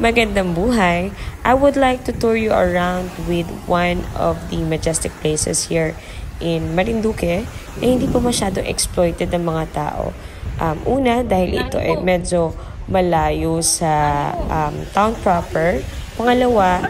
Magandang buhay! I would like to tour you around with one of the majestic places here in Marinduque na hindi po masyado exploited ng mga tao. Una, dahil ito ay medyo malayo sa town proper. Pangalawa,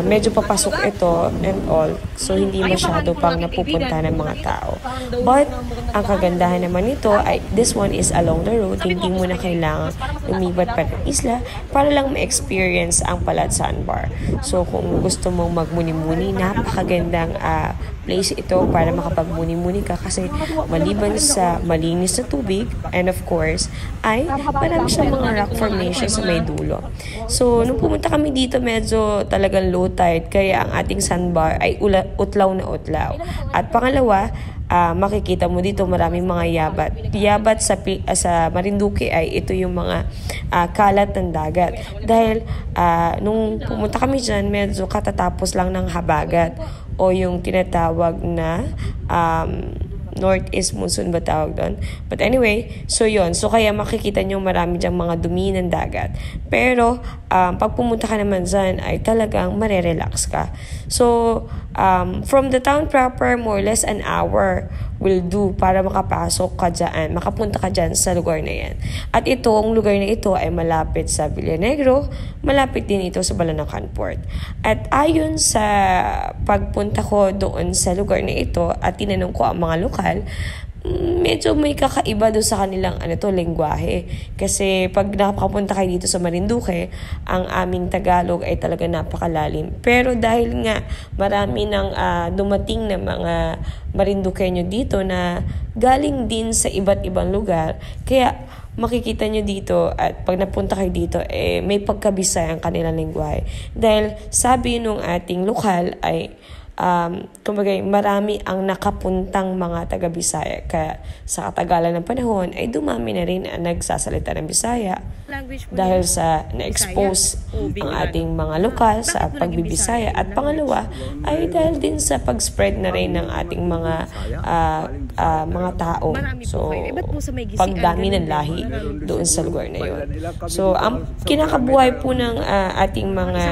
medyo papasok ito and all, so hindi masyado pang napupunta ng mga tao. But, ang kagandahan naman nito ay this one is along the road, hindi mo na kailangan lumibat pa ng isla para lang ma-experience ang Palat Sandbar. So, kung gusto mong magmuni-muni, napakagandang place ito para makapagmuni-muni ka kasi maliban sa malinis na tubig and of course, ay marami siyang mga rock formation sa may dulo. So, nung pumunta kami dito, medyo talagang low tide kaya ang ating sandbar ay utlaw na utlaw. At pangalawa, makikita mo dito maraming mga yabat. Yabat sa Marinduque ay ito yung mga kalat ng dagat. Dahil nung pumunta kami dyan, medyo katatapos lang ng habagat o yung tinatawag na northeast monsoon ba tawag doon? But anyway, so yun. So kaya makikita nyo marami dyang mga dumi ng dagat. Pero pag pumunta ka naman dyan ay talagang marerelax ka. So from the town proper, more or less an hour will do para makapasok ka dyan, makapunta ka dyan sa lugar na yan. At itong lugar na ito ay malapit sa Villanegro, malapit din ito sa Balanacan Port. At ayon sa pagpunta ko doon sa lugar na ito at tinanong ko ang mga lokal, medyo may kakaiba doon sa kanilang lengguwahe. Kasi pag nakapunta kayo dito sa Marinduque, ang aming Tagalog ay talaga napakalalim. Pero dahil nga marami ng dumating na mga Marinduqueño dito na galing din sa iba't ibang lugar, kaya makikita nyo dito at pag napunta kayo dito, may pagkabisay ang kanilang lengguwahe. Dahil sabi nung ating lokal ay kumbaga marami ang nakapuntang mga taga-Bisaya kaya sa katagalan ng panahon ay dumami na rin ang nagsasalita ng Bisaya dahil sa na-expose ang ating mga lokal sa pagbibisaya at pangalawa ay dahil din sa pag-spread na rin ng ating mga tao, so pagdami ng lahi doon sa lugar na yun. So ang kinakabuhay po ng ating mga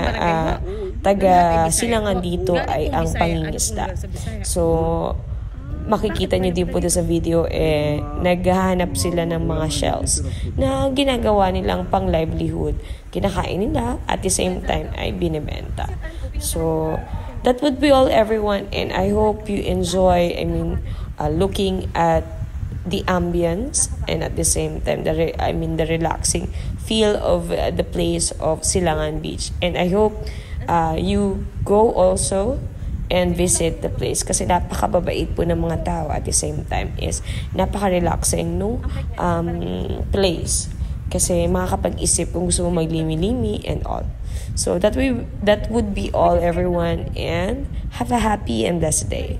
taga-silangan dito ay ang pangingisda. So, makikita nyo din po sa video, naghahanap sila ng mga shells na ginagawa nilang pang livelihood. Kinakain nila at the same time ay binibenta. So, that would be all everyone and I hope you enjoy, looking at the ambience and at the same time the relaxing feel of the place of Silangan Beach. And I hope you go also and visit the place kasi napakababait po ng mga tao at the same time is napaka-relaxing no place kasi makakapag-isip kung gusto mo maglimi-limi and all. So that would be all everyone and have a happy and blessed day.